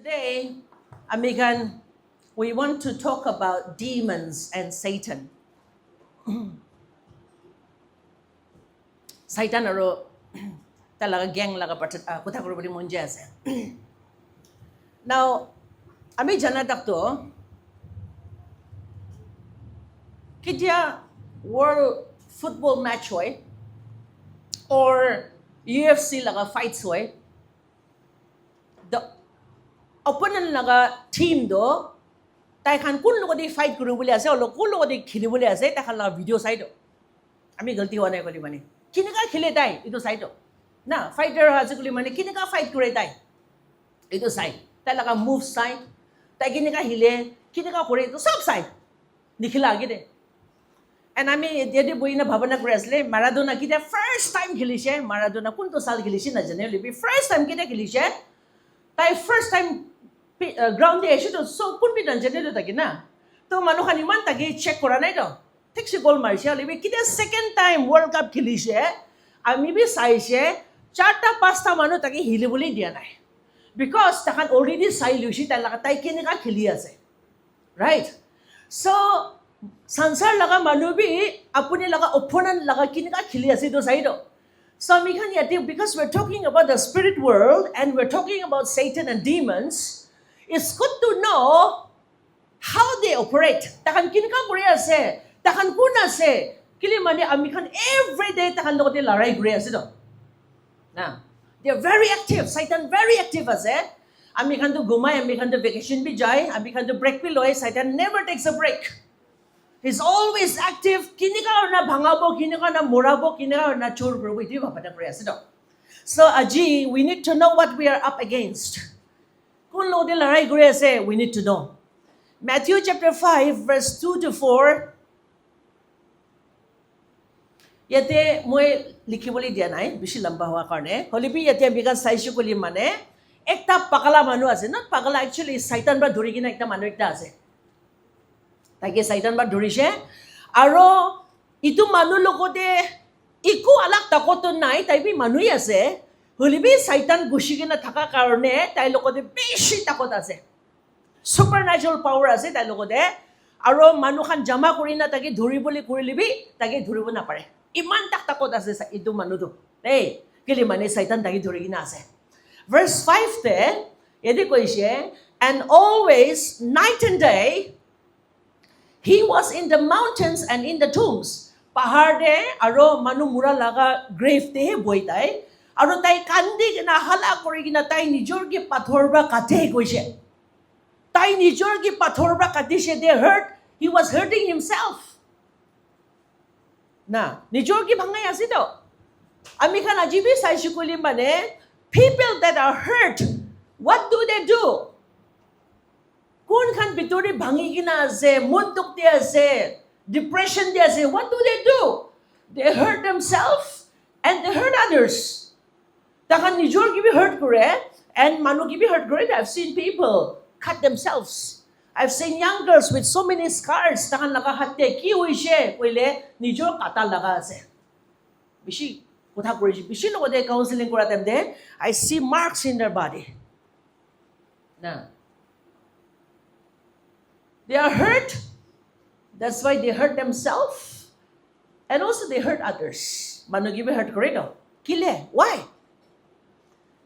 Today, Amigan, we want to talk about demons and Satan. Satan aro talaga gang laga kutha korobali monje ase. Now, ami janadak to kidya world football match hoy or UFC laga fights hoy. The opponent laga team do tai khan kun logo di fight kuru bole ase or kun logo di khili bole ase tai khan laga video sai do ami galti howa nai koli mane kinaka khile tai itu sai do na fighter ase koli mane kinaka fight kore tai itu sai tai laga move sai tai kinaka hile kinaka kore itu sab sai nikhila age de and ami yedi boina bhabana kore asle Maradona kida first time khilishe Maradona kunto sal khilishe na jane libi first time kida khilishe tai first time ground de eshe to so kun bi dan jane lo taki na to manu khan iman taki check kora nai to thik se goal marise libi kida second time world cup khilishe ami bi saise charta pasta manu taki hile boli dia nai because takhan already sai lushi tai laga tai kene ka khili ase right so sansar laga manu bi apune laga opponent laga kene ka khili ase to sai do so we can yet because we're talking about the spirit world and we're talking about Satan and demons, it's good to know how they operate. Takan kinka Korea se, takan kuna se, kili mani amikan every day takan lokote laray Korea se do. Now, they're very active. Satan very active as eh. Amikan to gumay, amikan to vacation bi jay, amikan to break piloy. Satan never takes a break. He's always active. Kinika na bhangabo, kinika na morabo, kinika na chur group. Iti bapata Korea se do. So aji, we need to know what we are up against. Kung lo de laray Korea se, we need to know. Matthew chapter 5 verse 2 to 4. Yate moi likhiboli dia nai bishi lamba howa karne holibi yate because saishu koli mane ekta pakala manu ase not pakala actually Satan ba dhuri kina ekta manu ekta ase take Satan ba dhurise aro itu manu logote iku alak takoton nai tai bi manui ase holibi Satan gushi kina thaka karone tai logote bishi takot ase supernatural power ase tai logote aro manu khan jama korina take dhuri boli korilibi take dhuribo na pare iman takot ase itu manudo hey kili mane Satan taki dhuri kina ase verse 5 te yedi koise and always night and day he was in the mountains and in the tombs pahar de aro manu mura laga grave te boi tai aro tai kandi kina hala kori kina tai nijor ki pathor ba kate koise tai nijor ki pathor ba katise they hurt he was hurting himself na nijor ki bhangai ase to ami khan ajibi sai shukuli mane people that are hurt what do they do kun khan bitori bhangi kina ase munduk te ase depression te ase what do they hurt themselves and they hurt others takhan nijor ki bi hurt kore and manu ki bi hurt kore I've seen people cut themselves I've seen young girls with so many scars takhan laga hatte ki hoise koile nijor kata laga ase bishi kotha korishi bishi logode counseling kora them de I see marks in their body na they are hurt that's why they hurt themselves and also they hurt others manu gi hurt kore do kile why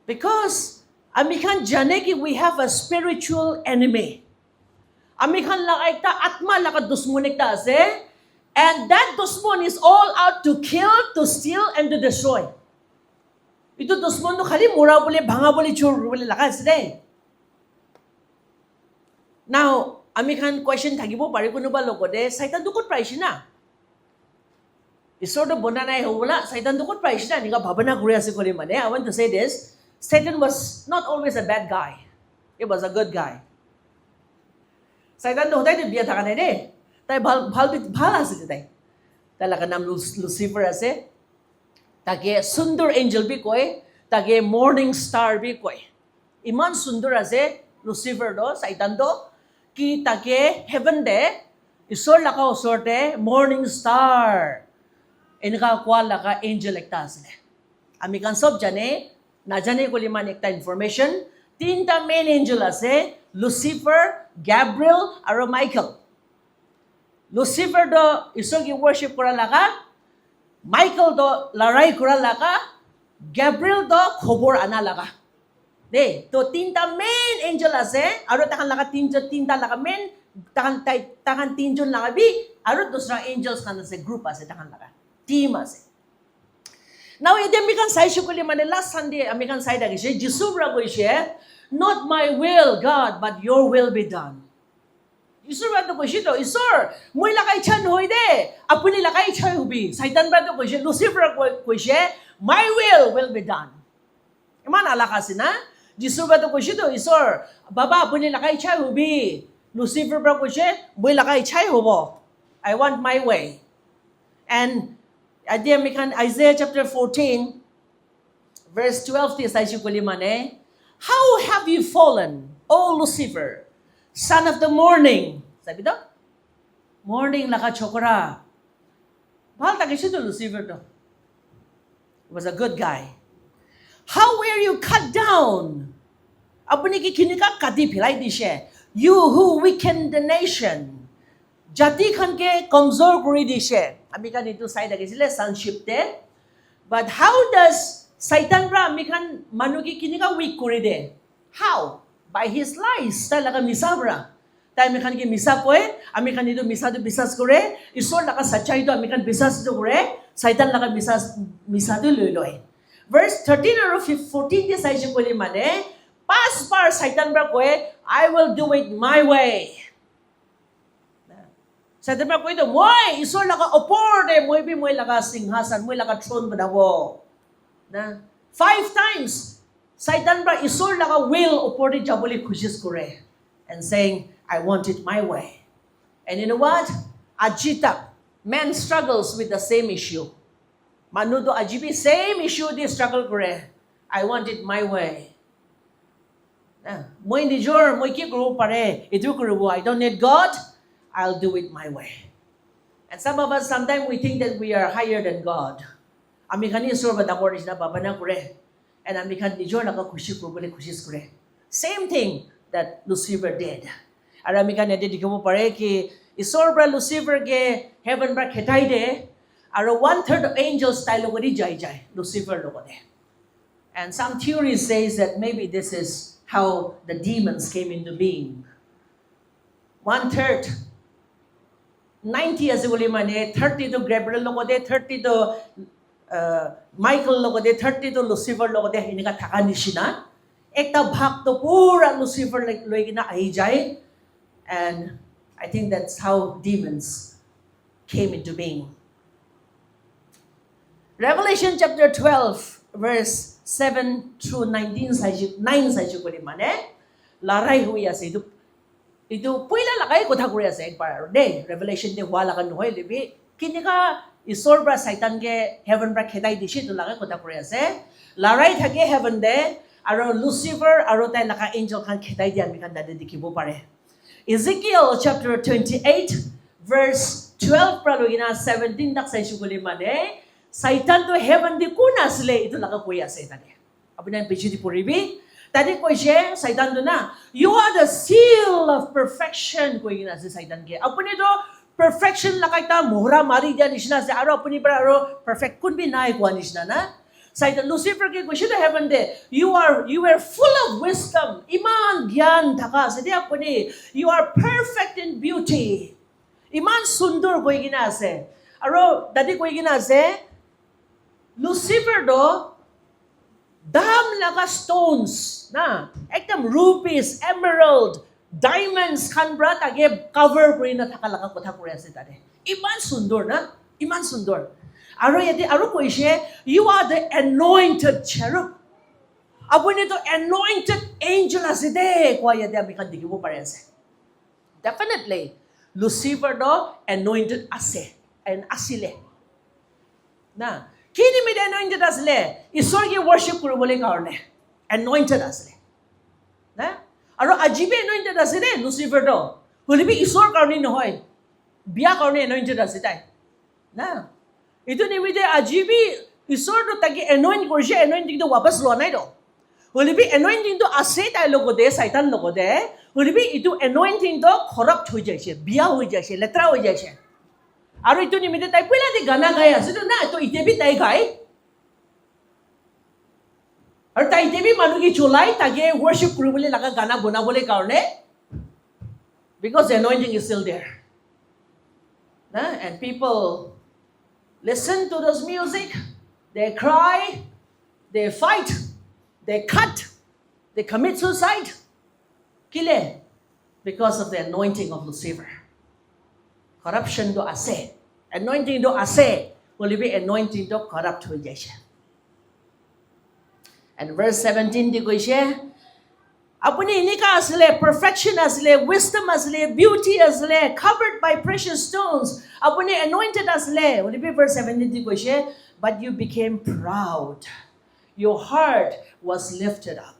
because ami khan jane ki we have a spiritual enemy ami khan laga ekta atma laga dusmon ekta ase and that dusmon is all out to kill to steal and to destroy itu dusmon to khali mora bole bhanga bole chor bole laga ase de now ami khan question thakibo pare konoba logode Satan dukot paise na isor to bona nai hobola Satan dukot paise na ninga bhabana kore ase kori mane I want to say this Satan was not always a bad guy he was a good guy Satan to hotai to biya thaka nai de tai bhal ase tai laga nam Lucifer ase take sundar angel bi koi take morning star bi koi iman sundar ase Lucifer do Satan do ki take heaven de isor laga osorte morning star enka kwa laga angel ekta ase ami kan sob jane na jane koli man ekta information তিনটা main Angel আছে Lucifer গ্যাব্ৰিয়েল আৰু Michael Lucifer দ ঈশ্বৰ কি worship কৰা লাগা Michael দ লৰাই কৰা লাগা গ্যাব্ৰিয়েল দ খবৰ আনা লাগা দে তো তিনটা মেইন এঞ্জেল আছে আৰু তাহান লাগা তিনটা লাগা মেইন তাহান তিনজন লাগা বি আৰু দুসৰা এঞ্জেলস খান আছে গ্ৰুপ আছে তাহান লাগা টিম আছে Now, iti amikan say shukuli man last Sunday amikan say dagi siya Jisubra ko siya not my will God but your will be done. Jisubra to ko siya to Isor moy lakay chan hoy de apuni lakay chay hubi Satan ba to ko siya Lucifer ko siya my will be done. Iman alakasin na Jisubra to ko siya to Isor baba apuni lakay chay hubi Lucifer ba ko siya moy lakay chay hubo I want my way and Isaiah chapter 14, verse 12, how have you fallen, O Lucifer, son of the morning? Sabi daw, morning laka chokora. Bahal taki siya to Lucifer to. He was a good guy. How were you cut down? Apuni ki kinika kati pilay di siya. You who weaken the nation. Jati khan ke kamzor kuri di siya. Amikan ito side lagi sila sonship te. But how does Satan ra amikan manuki kinika weak kuri de? How? By his lies. Talaga misabra. Tayo amikan ki misab ko amikan ito misado bisas kore. Isor laka sachay ito amikan bisas ito kore. Satan laka misado luloy. Verse 13 or 14 di sa isyo ko liman Pas par Satan ra ko I will do it my way. Sa tema ko ito, moy, isor laka opor de, moy bi moy laka singhasan, moy laka throne badawo. Na 5 times, Satan ba isor laka will opor de jabuli kushis kore and saying, I want it my way. And you know what? Ajita, man struggles with the same issue. Manudo ajibi same issue di struggle kore. I want it my way. Na, moy ni jor, moy ki guru pare, itu kurubo, I don't need God. I'll do it my way. And some of us, sometimes we think that we are higher than God. Amikan ni isor badakor isna babana kure. And amikan ni jor naka kushi kure. Same thing that Lucifer did. Ar amikan edi dikhibo pare ki isor bra Lucifer ke heaven bra khetai de. Ar 1/3 of angels style logodi jai Lucifer logode. And some theories says that maybe this is how the demons came into being. 1/3 90 as well mane 30 to Gabriel logode 30 to Michael logode 30 to Lucifer logode hinika thaka nishina ekta bhag to pura Lucifer like loi kina ahi jai and I think that's how demons came into being. Revelation chapter 12 verse 7 through 9 saiju ko mane larai hui ase Ito puila lakay ko thakuri ase ekbar de revelation de wala kan hoy lebi kinika isor bra Satan ke heaven bra khetai dishi to lakay ko thakuri ase larai thake heaven de aro Lucifer aro tai laka angel kan khetai dia amikan dade dikhibo pare Ezekiel chapter 28 verse 12 pra logina 17 dak sai suguli mane Satan to heaven di kuna asle ito laka koi ase tade apuna pichiti puribi Tadi ko siya, Satan do na. You are the seal of perfection. Ko ina si Satan ke. Apuni do perfection lakay ta muhra mari dia nisna si aro apuni para aro perfect kun bi nai ko nisna na. Satan Lucifer ke ko siya heaven de. You are full of wisdom. Iman gyan thaka sa dia apuni. You are perfect in beauty. Iman sundur ko ina ase. Aro dadi ko ina ase. Lucifer do dam laga stones na ekdam rupees emerald diamonds kan bra tage cover kuri na thakalaka kotha kuri ase tade iman sundor na iman sundor aro yate aro koise you are the anointed cherub apuni to anointed angel ase de ko yate ami kan dikibo pare ase definitely Lucifer do anointed ase and asile na Kini mi anointed asle isor ki worship kurubole karone anointed asle na aro ajibe anointed asle Lucifer do holibi isor karone nohoy biya karone anointed asitai na ito nimide ajibi isor do tagi anoint korje anointing do wapas lo nai do হলিবি এনয়েন্টিং তো আছে তাই লগতে সাইতান লগতে হলিবি ইটো এনয়েন্টিং তো খরাপ্ট হৈ যাইছে বিয়া হৈ যাইছে লেত্ৰা হৈ যাইছে আৰু ইটো নিমিতে তাই পইলা দি গানা গাই আছে তো না তো ইতেবি তাই গাই আৰু তাই ইতেবি মানুহ কি চলাই তাকে worship কৰিবলৈ লাগা গানা বনাবলৈ কাৰণে because the anointing is still there. And people listen to this music, they cry, they fight, they cut, they commit suicide. Kile because of the anointing of Lucifer. Corruption do ase. Anointing do ase. Will be anointing do corrupt ho jaise. And verse 17 di koise apuni inika asle perfection asle wisdom asle beauty asle covered by precious stones apuni anointed asle will be verse 17 di koise but you became proud your heart was lifted up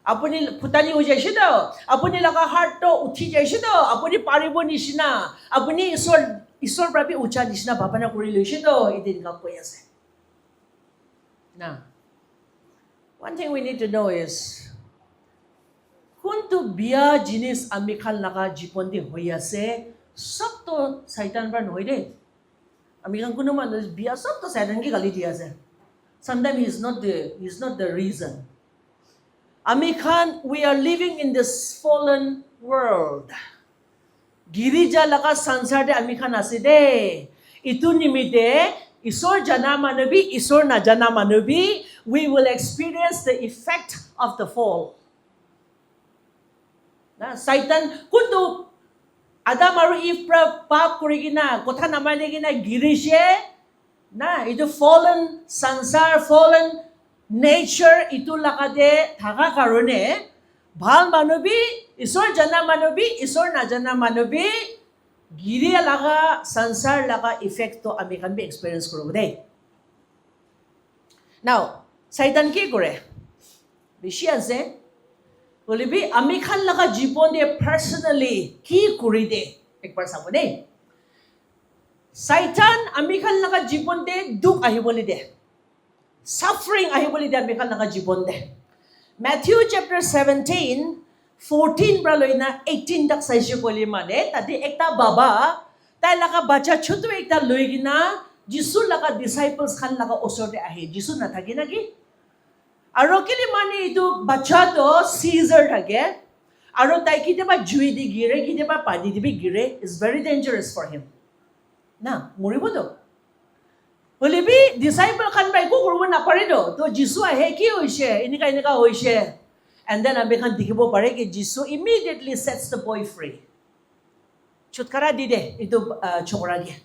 apuni phutani ho jaise to apuni laga heart to uthi jaise to apuni paribo nishina apuni ishwar prabi ucha nishina bhabana kori loise to idin ka koi ase na one thing we need to know is kuntu biya jinis amikhan laga jipon di hoi ase sab to saitan par noy de amikhan kuno man biya sab to saitan ki gali di ase sometimes he is not the reason amikhan we are living in this fallen world girija laga sansar de amikhan ase de itu nimite isor jana manabi isor na jana manabi we will experience the effect of the fall na saitan kuntu adam aru eve pra pap kurigina kotha namane gina girishe na itu fallen sansar fallen nature itu lakade thaga karone bhal manubi isor jana manubi isor na jana manubi giriya laga sansar laga effect to ami kan be experience korob de now saitan ki kore bishi ase bolibi ami khan laga jibon de personally ki kori de ekbar sabo de saitan ami khan laga jibon de duk ahiboli de suffering ahiboli de ami khan laga jibon de Matthew chapter 17 14 pra loina 18 tak saise koli mane tadi ekta baba tai laga bacha chotu ekta loigina jisu laga disciples khan laga osor de ahe jisu na thaki na ki aro kili mane itu bacha to Caesar thake aro tai kiteba jui di gire kiteba pani di bi gire is very dangerous for him na moribo to holibi disciple khan bai ko korbo na pare do to jisu ahe ki hoise enika hoise and then ami khan dikhibo pare ki jisu immediately sets the boy free chutkara di de itu chokra ge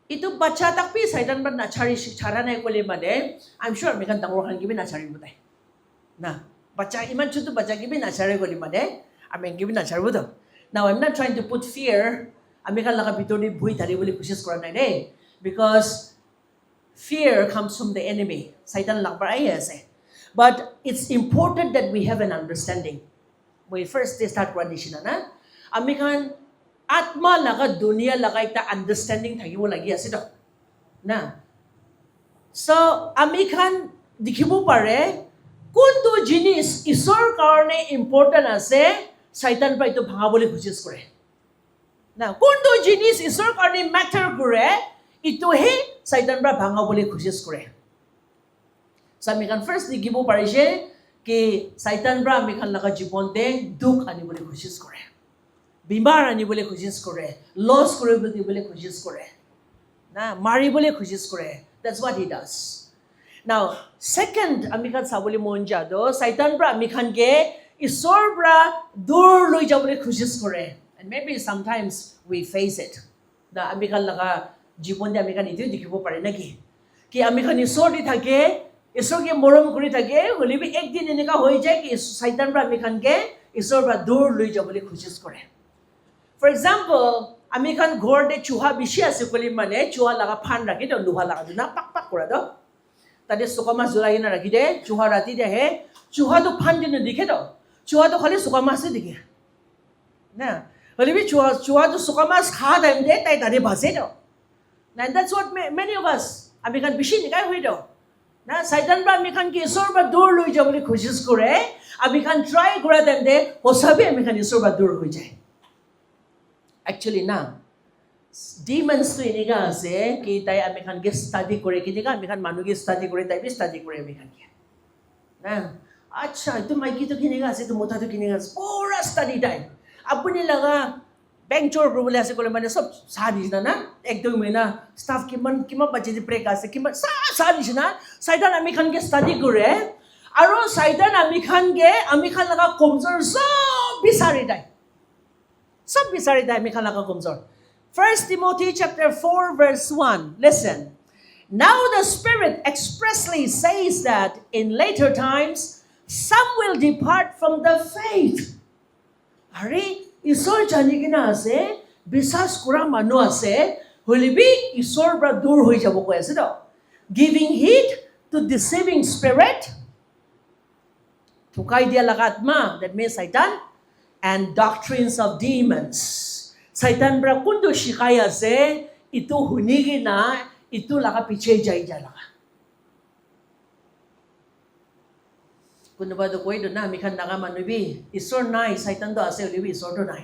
itu bacha tak pi saitan ban na chari chara nai kole mane I'm sure ami khan dangor khan gibi na chari butai na bacha iman chutu bacha gibi na chari kole mane ami gibi na chari budo now I'm not trying to put fear ami khan laga bitor ni bhui thari boli koshis kora nai de because fear comes from the enemy saitan lagbar ai ase but it's important that we have an understanding when first they start condition na ami khan atma laga dunia laga ekta understanding thakibo lagi ase to na so ami khan dikhibo pare kuntu jinis isor karone important ase saitan pa itu bhangabole koshis kore na kuntu jinis isor karone matter kore itu he saitan pa bhangabole koshis kore so ami khan first dikhibo parise ki saitan pra ami khan laga jibon de duk anibole koshis kore bimar anibole koshis kore loss koribole koshis kore na maribole koshis kore that's what he does now second ami khan sabole monja do saitan pra ami khan ge isor pra dur loi jabole koshis kore and maybe sometimes we face it na ami khan laga jibon de ami khan itu dikhibo pare na ki ami khan isor di thake isor ke morom kori thake holibi ekdin enika hoi jay ki saitan pra ami khan ge isor pra dur loi jabole koshis kore for example ami khan ghor de chuha bishi ase koli mane chuha laga phan rakhi do luha laga duna pak pak kora do tade sukama zulai na rakhi de chuha rati de he chuha to phan din dikhe do chuha to khali sukama se dikhe na holibi chuha to sukama kha daim de tai tade bhase do and that's what many of us ami khan bishi nikai hoi do না সাইতান বা আমি খান কি ঈশ্বর বা দূর লই যাবলৈ কোশিশ করে আমি খান ট্রাই করে তেন্তে হসাবি আমি খান ঈশ্বর বা দূর হয়ে যায় অ্যাকচুয়ালি না ডিমন্স তো এনেকা আছে কি তাই আমি খান কে স্টাডি করে কি দেখা আমি খান মানুষকে স্টাডি করে তাই স্টাডি করে আমি খান কি না আচ্ছা তো মাইকি তো কিনেগা আছে তো মোটা তো কিনেগা আছে পুরা স্টাডি টাইম আপনি লাগা ব্যাংক চোর করবলে আছে কলে মানে সব সাদিস না না একদম মেনা স্টাফ কিমান বাজে ব্রেক আছে কিমান সাদিস না সাইতান আমি খান কে স্টাডি করে আর সাইতান আমি খান লাগা কমজোর সব বিচাৰি দেয় সব বিচাৰি দেয় আমি খান লাগা কমজোর 1 Timothy chapter 4 verse 1 listen now the Spirit expressly says that in later times some will depart from the faith are ঈশ্বর জানি কিনা আছে বিশ্বাস কৰা মানুহ আছে হলিবি ঈশ্বৰ পৰা দূৰ হৈ যাব কৈ আছে তো giving heed to deceiving spirit ঠুকাই দিয়া লাগা আত্মা that means Satan and doctrines of demons Satan পৰা কোনটো শিকাই আছে ইটো শুনি কিনা ইটো লাগা পিছে যাই লাগা কোনোবা তো কৈ না আমি খান নাগা মানুবি ঈশ্বৰ নাই Satan তো আছে হলিবি ঈশ্বৰটো নাই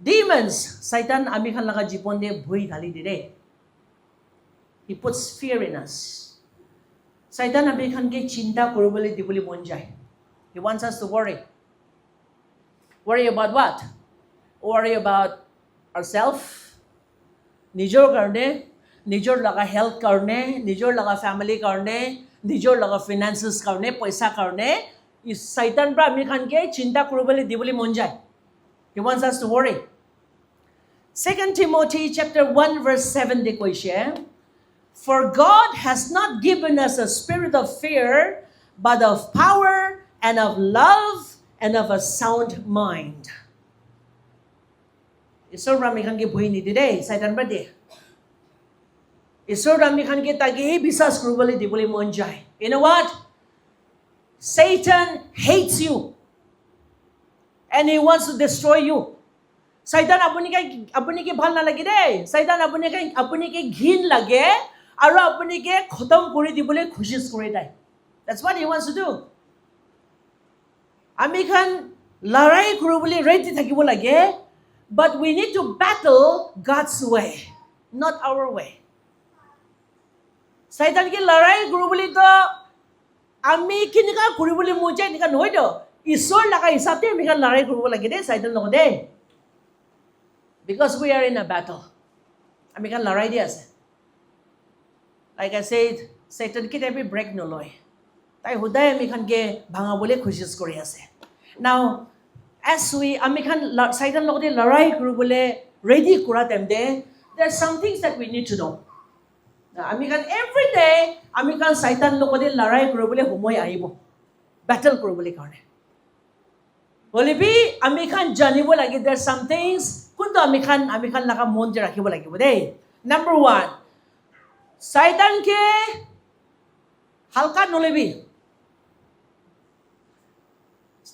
demons Satan আমি খান লাগা জীবন দিয়ে ভয় ঢালি দিয়ে he puts fear in us Satan আমি খান কে চিন্তা কৰিবলৈ দিবলৈ মন যায় he wants us to worry about what worry about ourselves নিজৰ কাৰণে নিজৰ লগা হেল্থ কাৰণে নিজৰ লগা ফ্যামিলি কাৰণে নিজৰ লগা ফিনান্সেস কাৰণে পইচা কাৰণে ই Satan পৰা আমি খান কে চিন্তা কৰিবলৈ দিবলৈ মন যায় he wants us to worry 2 Timothy chapter 1 verse 7 de কৈছে for God has not given us a spirit of fear but of power and of love and of a sound mind ঈশ্বৰ আমি খান কে ভয় নিদি দেই Satan পৰা দিয়ে ঈশ্বৰ আমি খান কে তাকে বিশ্বাস কৰিবলৈ দিবলৈ মন যায় you know what Satan hates you and he wants to destroy you Satan আপুনি কি ভাল নালাগে দেই Satan আপুনি কি ঘিন লাগে আৰু আপুনি কি খতম কৰি দিবলৈ কোশিশ কৰি যায় that's what he wants to do আমি খান লৰাই কৰিবলৈ ৰেডি থাকিব লাগে but we need to battle God's way not our way Satan কি লৰাই কৰিবলৈ তো আমি কিনকা কৰিবলৈ মন যায় নিকা নহয় তো ঈশ্বৰ লাগা হিচাপে আমি খান লৰাই কৰিব লাগে দেই Satan লগত দেই because we are in a battle আমি খান লৰাই দি আছে like I said Satan কি টাইপে ব্ৰেক নলয় তাই হুদাই আমি খান কে ভাঙাবলৈ কোশিশ কৰি আছে now as we আমি খান Satan লগতে লৰাই কৰিবলৈ ৰেডি কৰা তেমতে there are some things that we need to know আমি খান every day আমি খান Satan লগতে লৰাই কৰিবলৈ সময় আহিব battle কৰিবলৈ কাৰণে হলিবি আমি খান জানিব লাগে there are some things কোনটো আমি খান লাগা মন যে ৰাখিব লাগিব দেই number 1 Satan কে হালকা নলবি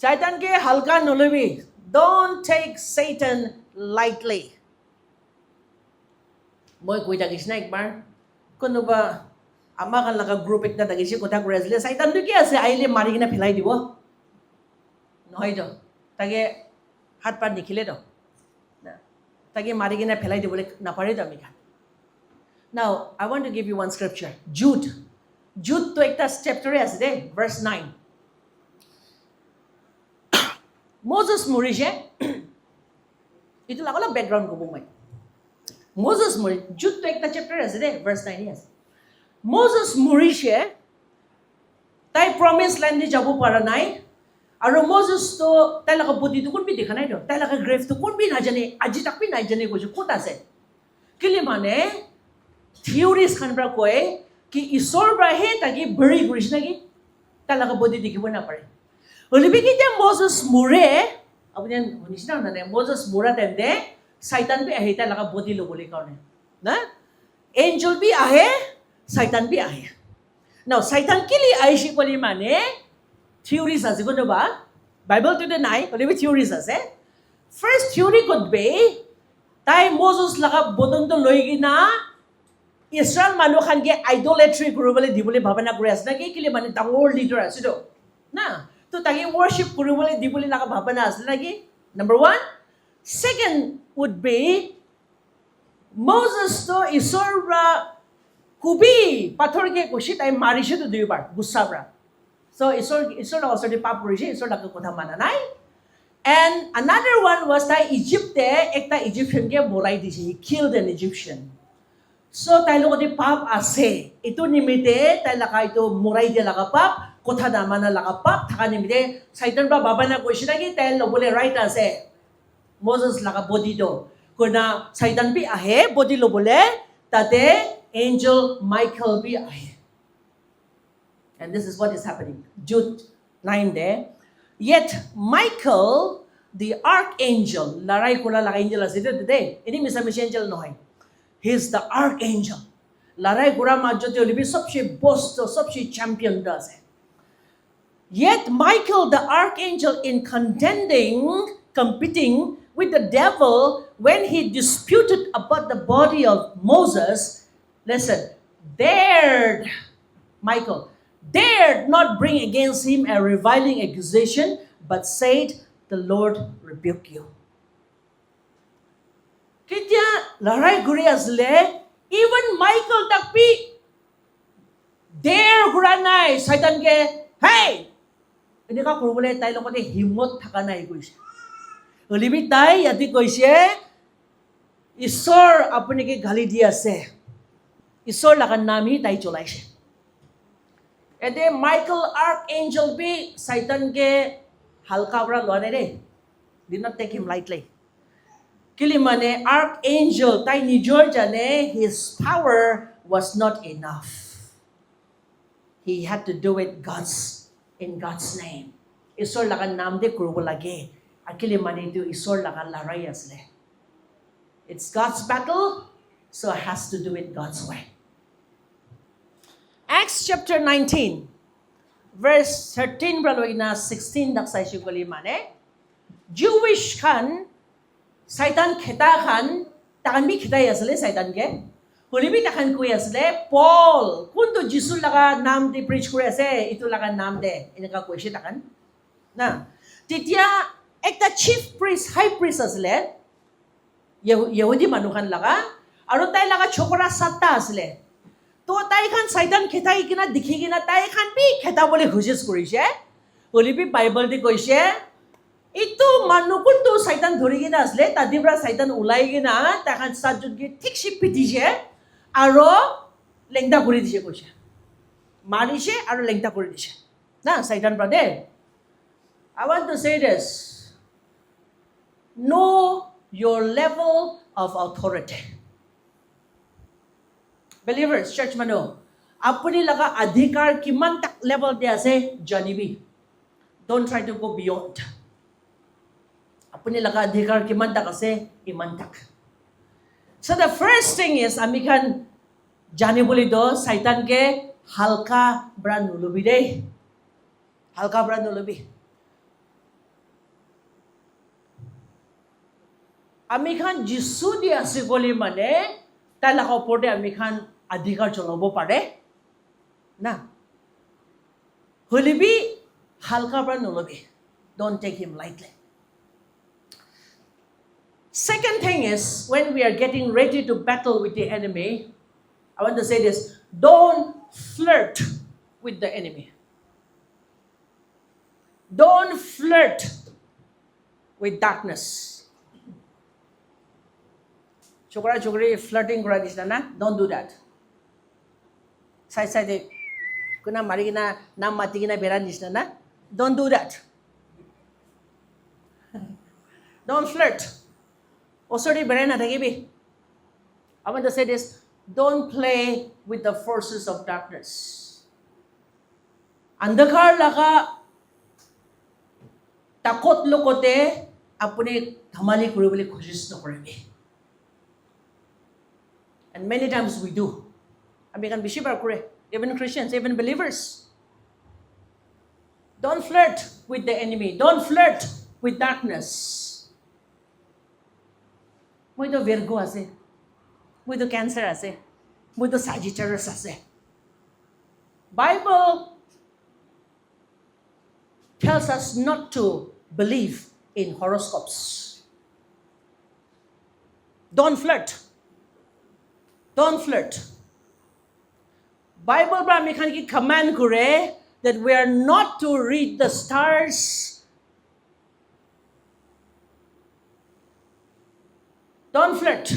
Satan কে হালকা নলবি don't take Satan lightly মই কৈ থাকিছ না একবাৰ কোনোবা আমাৰ খান লাগা গ্ৰুপ একটা থাকিছে কথা কৈ আছিল Satan তো কি আছে আইলে মাৰি কিনা ফেলাই দিব নহয় তো তাকে হাত পাত নিখিলে তো তাকে মাৰি কিনা ফেলাই দিবলৈ নাপাৰে তো আমি খান now I want to give you one scripture Jude to একটা chapter আছে দে verse 9 Moses মৰিছে ইটো লাগলা ব্যাকগ্রাউন্ড কব মই Moses মৰি Jude to একটা chapter আছে দে verse 9 আছে Moses মৰিছে তাই promise land যাব পৰা নাই আৰু Moses তো তাই লাগা বডি তো কোনবি দেখা নাই তো তাই লাগা গ্রেভ তো কোনবি না জানে আজি তাকবি নাই জানে কৈছে ক'ত আছে কিলে মানে থিওরিজ খান পৰা কয় কি ঈশ্বৰ ব্ৰাহে তাকি বৰি কৰিছ নেকি তাই লাগা বডি দেখিব না পাৰে হলিবি কি যে Moses মৰে আপুনি শুনিছ না না Moses মৰা তেন্তে Satan বি আহে তাই লাগা বডি লবলৈ কাৰণে না এঞ্জেল বি আহে Satan বি আহে now Satan কিলি আইছি কলি মানে theories আছে কোনোবা বাইবেল তো নাই হলিবি theories আছে first theory could be Tai Moses laga bodong to loigi na Israel manu khan ge idolatry kurubole dibole bhabana kuri ase na ki kile mane dangor leader ase do na to tagi worship kurubole dibole laga bhabana ase na ki number 1. Second would be Moses to Isor ra kubi pathor ke koshi tai marishe to duibar gussa ra. So Isor also the pap korise Isor laga kotha mana nai. And another one was that Egypt ekta Egyptian ke morai dise. He killed an Egyptian. So tayo ko di pap ase. Ito nimite tayo laka ito morai dia laka pap. Kotha naman na laka pap. Taka nimite Satan ba baba na question lagi tayo lo bole right ase. Moses laka body do. Kuna Satan bi ahe body lo bole. Tate angel Michael bi ahe. And this is what is happening. Jude 9 there. Yet Michael, the archangel, laray ko la angel as today. Ini misa angel no hai. He's the archangel. Laray ko ra majjote olibi sabse boss to sabse champion does. Yet Michael, the archangel, in competing with the devil when he disputed about the body of Moses, listen, Michael dared not bring against him a reviling accusation, but said, the Lord rebuke you. Kaya laray guri asle, even Michael takpi dare guranay Satan ke, hey! Hindi ka kurubule tayo lang kote himot takanay koise. Ulibit tayo yati koise, Isor apune ke gali diya se. Isor lakan nami tayo cholay siya. And then Michael archangel be Satan ke halka bra loane re. Did not take him lightly. Kilimane archangel tay ni Georgia ne his power was not enough. He had to do it in God's name. Isor lakan namde kurbo lagi. Akilimane tu isor lakan larayas le. It's God's battle, so it has to do it God's way. Acts chapter 19, verse 13 braloy na 16 daksay shukuli mane. Jewish kan, Satan kheta kan, takan mi kheta yasle Satan ke. Hulibi takan ko yasle Paul. Kunto Jesus laka nam de preach ko yase, ito laka nam de. Inaka ko siya takan. Na, titya ekta chief priest, high priest asle. Yehudi manukan laka. Aro tay laka chokora satta asle. तो ताई खान साइदान खेताई किना दिखी किना ताई खान भी खेता बोले घुसेस करिसे बोली भी बाइबल दि कइसे इतो मानुकुन तो साइदान धरि किना असले तादिब्रा साइदान उलाई किना ता खान साजुन के ठीक सि पिटिसे आरो लेंगदा करि दिसे कइसे मारिसे आरो लेंगदा करि दिसे ना साइदान brother I want to say this, know your level of authority. Believers, church mano, apuni laga adhikar kiman tak level dia ase janibi. Don't try to go beyond. Apuni laga adhikar kiman tak ase iman tak. So the first thing is amikan jani boli do Satan ke halka bran nulubi de. Halka bran nulubi. Amikan Jisu dia ase goli mane tala ka upor de amikan adhikar cholobo pare na hulibi halka bran nulubi. Don't take him lightly. Second thing is, when we are getting ready to battle with the enemy, I want to say this, don't flirt with the enemy. Don't flirt with darkness. Chokra chokri flirting kora disna na, don't do that. Side kuna mari kina nam mati kina beran disna na, don't do that. Don't flirt. Osori beran na tagibi. I want to say this, don't play with the forces of darkness. Andhakar laka takot lokote apune dhamali kuribole koshish nokoribi. And many times we do. Amikan bishibar kure, even Christians, even believers. Don't flirt with the enemy. Don't flirt with darkness. Moi to Virgo ase. Moi to Cancer ase. Moi to Sagittarius ase. Bible tells us not to believe in horoscopes. Don't flirt. Don't flirt. Bible ba mi kan ki command kure that we are not to read the stars. Don't flirt.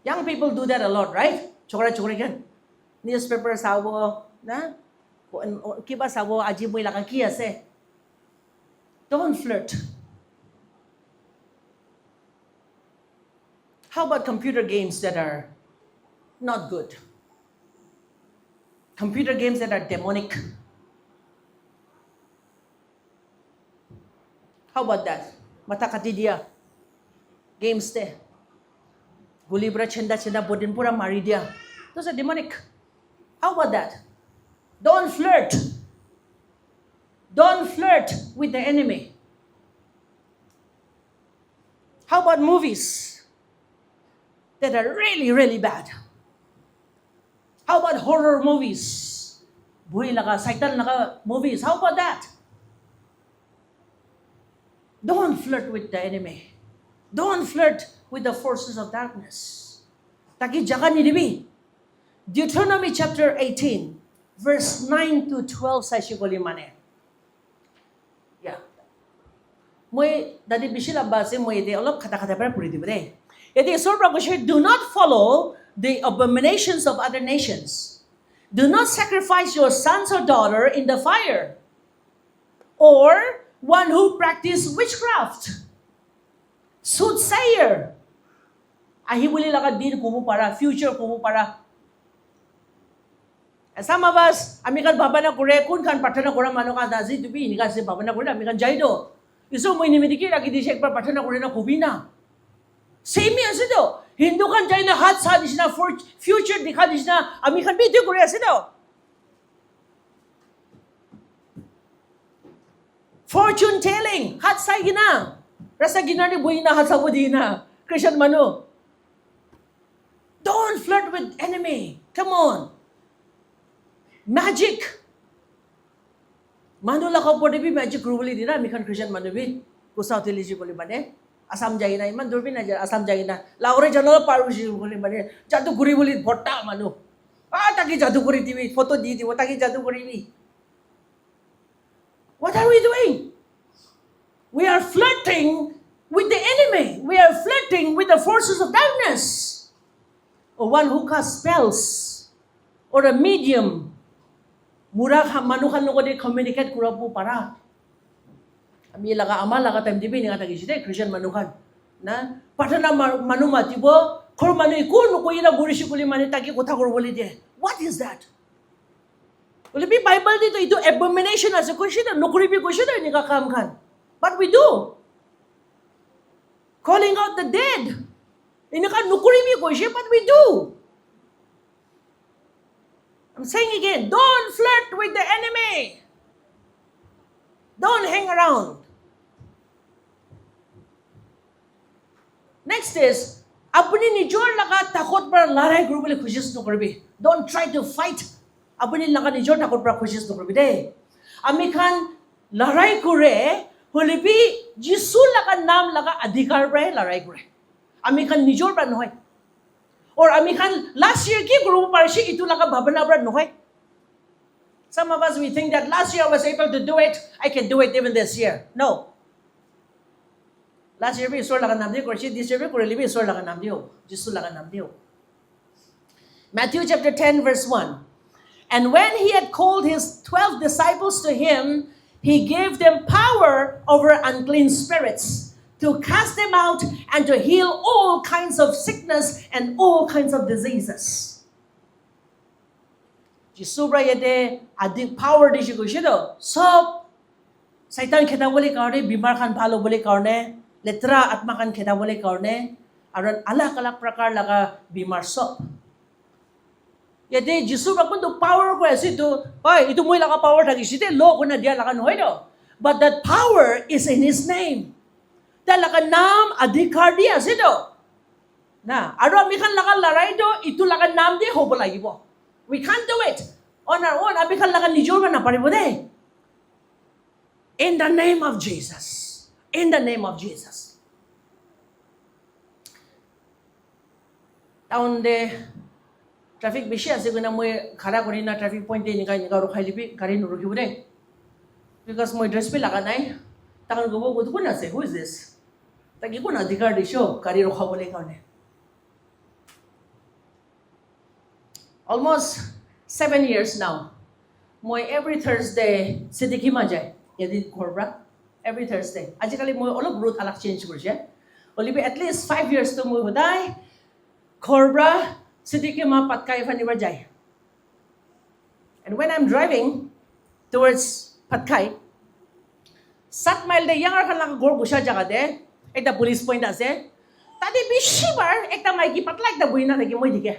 Young people do that a lot, right? Chokra kan. Newspaper sawo na kiba sawo aji moi laka ki ase. Don't flirt. How about computer games that are not good? Computer games that are demonic. How about that? Matakati dia. Games te. Gulibra chenda bodin pura mari dia. Those are demonic. How about that? Don't flirt. Don't flirt with the enemy. How about movies that are really, really bad? How about horror movies? Buhay laka, saitan laka movies. How about that? Don't flirt with the enemy. Don't flirt with the forces of darkness. Taki jaga ni dibi. Deuteronomy chapter 18, verse 9 to 12 sa shikoli mane. Yeah. Moi dadi bishila base moi ide olop kata para puri dibre. Ide sorba ko do not follow the abominations of other nations. Do not sacrifice your sons or daughter in the fire, or one who practice witchcraft, soothsayer. Ahibuli laka din kumu para future kumu para. Some of us, amikan babana kure kun kan patana kura mano ka dazi tubi ini kasi babana kure amikan jaido. Iso mo inimidiki lagi di shek pa patana kure na kubina. Same yan sido. Hindu kan jai na hat sa disna for future dikha disna amikan video kure sido. Fortune telling hat sa gina. Rasa gina ni buhay na hat sa budina. Christian mano. Don't flirt with enemy. Come on. Magic. Manu lakaw po dibi magic rubuli dina mikan Christian manubi. Kusaw tilisi ko libane. Asam jay na iman durbi na asam jay na. Laure jano parusi ko libane. Jadu guri buli bhotta manu. Taki jadu guri dibi photo di taki jadu guri ni. What are we doing? We are flirting with the enemy. We are flirting with the forces of darkness. Or one who casts spells. Or a medium. Murag manukan no ko di communicate kura po para. Ami laga ama laga time dibi nga tagisite Christian manukan. Na patana manuma tibo kor manu ko no ko ina burishi kuli mani taki kotha kor boli de. What is that? Will be Bible dito ito abomination as a kushida nokuri bi kushida ni ka kam kan. But we do. Calling out the dead. Ini ka nokuri bi kushida but we do. I'm saying again, don't flirt with the enemy. Don't hang around. Next is, apni nijor laga takot par larai guru bole khushis no karbi. Don't try to fight. Apni laga nijor takot par khushis no karbi de. Ami khan larai kure holibi Jisu laga naam laga adhikar par larai kure. Ami khan nijor par noy. Or amikan last year ki guru parshi itu laka babana brad noy. Some of us we think that last year I was able to do it, I can do it even this year. No. Last year we isor laka namdi korshi this year we kureli isor laka namdio. Jisu laka namdio. Matthew chapter 10 verse 1. And when he had called his 12 disciples to him, he gave them power over unclean spirits, to cast them out and to heal all kinds of sickness and all kinds of diseases. Jisubra yete adi power dishi kushido. So, Satan kheta bole karne, bimar khan bhalo bole karne, letra atma khan kheta bole karne, aron alak prakar laga bimar sop. Yete Jisubra kun to power ko ase to, pai itu moi laga power thagi site lo ko na dia laga noy do. But that power is in his name. Talaga নাম অধিকাৰ দি আছে তো না আৰু আমি খান লাগা লৰাই তো ইটো লাগা নাম দি হ'ব লাগিব we can't do it on our own আমি খান লাগা নিজৰ বা নাপাৰিব দেই in the name of Jesus in the name of Jesus town দে ট্রাফিক বেশি আছে কিনা মই খাড়া করি না ট্রাফিক পয়েন্টে নিকা নিকা রখাই লিবি গাড়ি নরকিব দে বিকজ মই ড্রেস পে লাগা নাই তখন গব গদ কোন আছে হু ইজ দিস তাকে কোন অধিকার দিছো গাড়ি রখাবলে কারণে almost 7 years now মই every Thursday সিদ্দিকিমা যায় এদিন করবা every Thursday আজিকালি মই অলপ রুট আলাক চেঞ্জ করছে অলিবি at least 5 years তো মই হদাই করবা সিদ্দিকিমা পাতকাই ফানিবা যায় and when I'm driving towards Patkai 7 mile de yangar khan lang gor busha jaga de ekta police point ase tadi bishi bar ekta maiki patla ekta buina thaki moi dike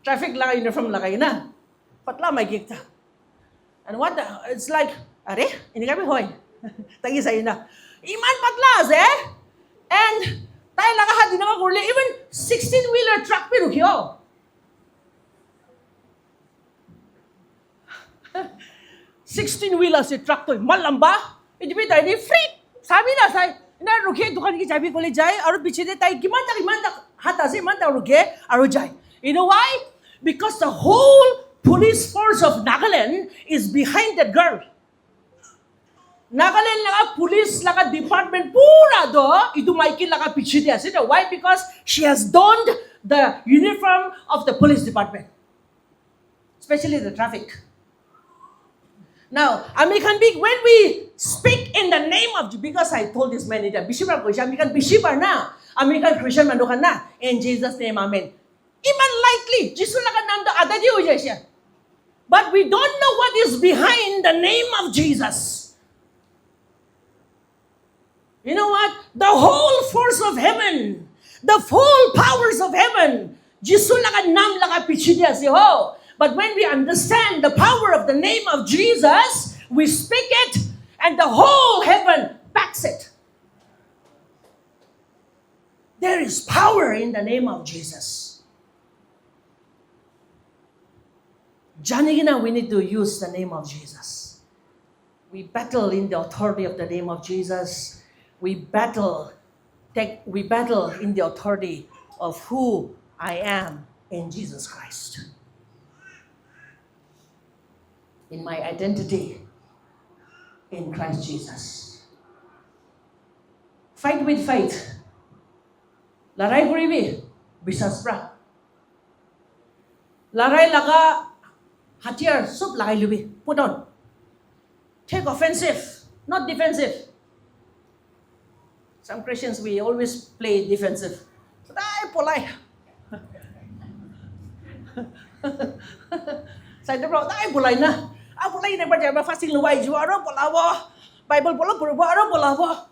traffic la uniform lagai na patla maiki ekta and what the, it's like are ini ka bi hoy tagi sai na iman patla ase and tai laga ha dinama gorle even 16 wheeler truck pe rukhiyo 16 wheeler से truck तो मल लंबा इतनी ताई नी free Sabi ना साई ना रुके दुकान की चाबी खोले जाए और पीछे दे ताई किमान तक हाथ आसे मान तक रुके और जाए you know why because the whole police force of Nagaland is behind that girl Nagaland laga police laga department pura do itu maiki laga piche de ase why because she has donned the uniform of the police department especially the traffic Now, Ami can be when we speak in the name of because I told this man that Bishopar Koisha, Ami can Bishopar na, Ami can Christian Mandokan na, in Jesus' name, Amen. Even lightly, Jesus laga nam to adadi ho jai siya. But we don't know what is behind the name of Jesus. You know what? The whole force of heaven, the full powers of heaven, Jesus laga nam laga piche diya si ho. But when we understand the power of the name of Jesus, we speak it and the whole heaven backs it. There is power in the name of Jesus. Janigina, we need to use the name of Jesus. We battle in the authority of the name of Jesus. We battle in the authority of who I am in Jesus Christ. In my identity in Christ Jesus. Fight with faith. Laray koribi bisas pra. Laray laga hatiyar sob lagai lubi. Put on. Take offensive, not defensive. Some Christians we always play defensive. Ay polay. Sai de bro ay polay na. Aku lagi nak baca fasting luai jua orang polawa, Bible pola pura orang polawa.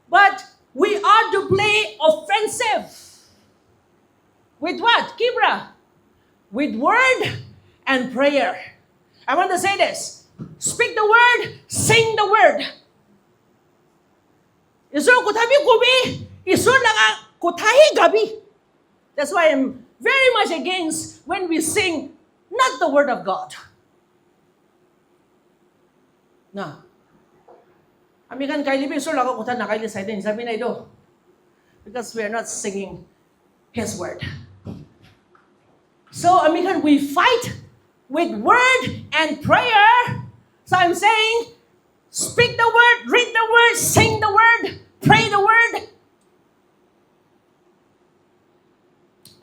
But we are to play offensive. With what? Kibra. With word and prayer. I want to say this. Speak the word, sing the word. Isur kutabi kubi, isur laga kutahi gabi. That's why I'm very much against when we sing not the word of God. Na. Ami kan kaili bi sur laga kota na kaili sa din sabi na ito. Because we are not singing His word. So ami kan we fight with word and prayer. So I'm saying, speak the word, read the word, sing the word, pray the word.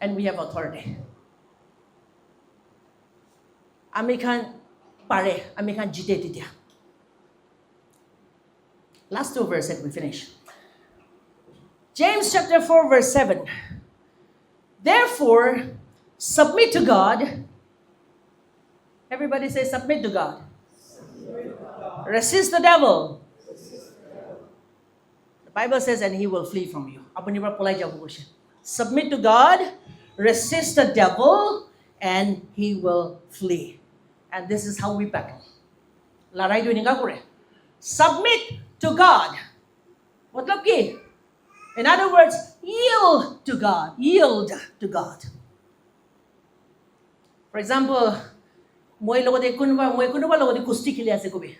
And we have authority. Ami kan pare, ami kan jite titia. Last 2 verses we finish. James chapter 4 verse 7. Therefore, submit to God. Everybody say submit to God. Resist the devil. The Bible says and he will flee from you. Submit to God, resist the devil, and he will flee. And this is how we battle. Laray do ni ka kore. Submit to God. मतलब कि, in other words, yield to God. Yield to God. For example, মই কোনোবা লগতে কুস্তি খেলি আছে কবি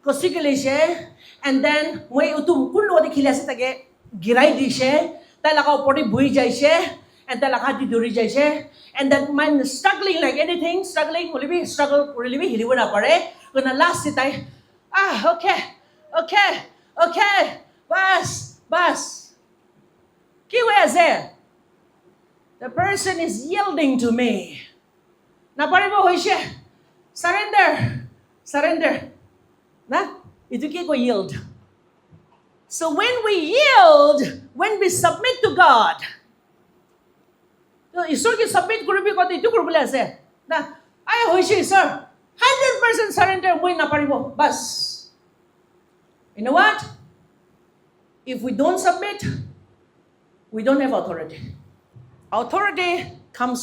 কুস্তি খেলিছে and then মই কোন লগতে খেলি আছে তাকে গিৰাই দিছে তাই লগা ওপৰতে বহি যাইছে and তাই লগা হাতি দৌৰি যাইছে and that man struggling like anything struggling struggle কৰিলিবি হিলিব নাপাৰে কিন্তু last তাই okay bas কি হৈ আছে the person is yielding to me নাপাৰিব হৈছে surrender না itu কি কয় yield so when we yield when we submit to God ঈশ্বৰকে submit কৰিবি কতে ইটো কৰিবলৈ আছে না হৈছে ঈশ্বৰ 100% surrender মই নাপাৰিব বাস you know what if we don't submit we don't have authority comes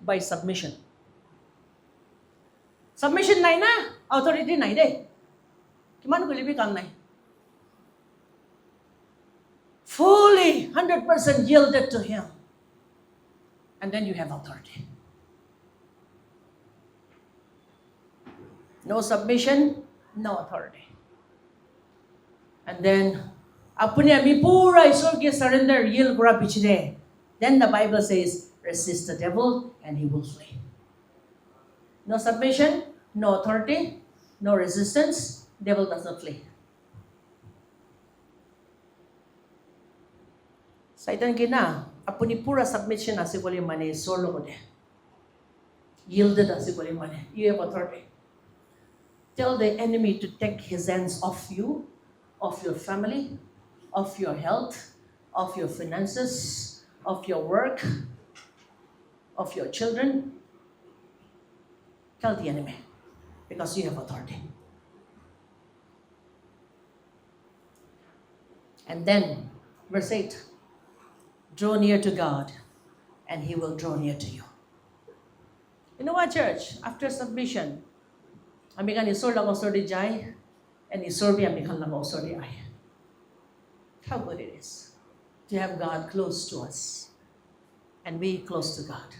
by submission submission নাই না authority নাই দেই কিমান কলিবি কাম নাই fully 100% yielded to him and then you have authority no submission no authority and then apuni ami pura ishwar ke surrender yield kora pichide then the Bible says resist the devil and he will flee no submission no authority no resistance devil does not flee Satan kina apuni pura submission ase bole mane sor logote yielded ase bole mane you have authority tell the enemy to take his hands off you of your family of your health of your finances of your work of your children tell the enemy because you have authority and then verse 8 draw near to God and he will draw near to you you know what church after submission ami kan isor lang osor di jai and isor bi ami kan lang osor di ay how good it is to have God close to us and be close to God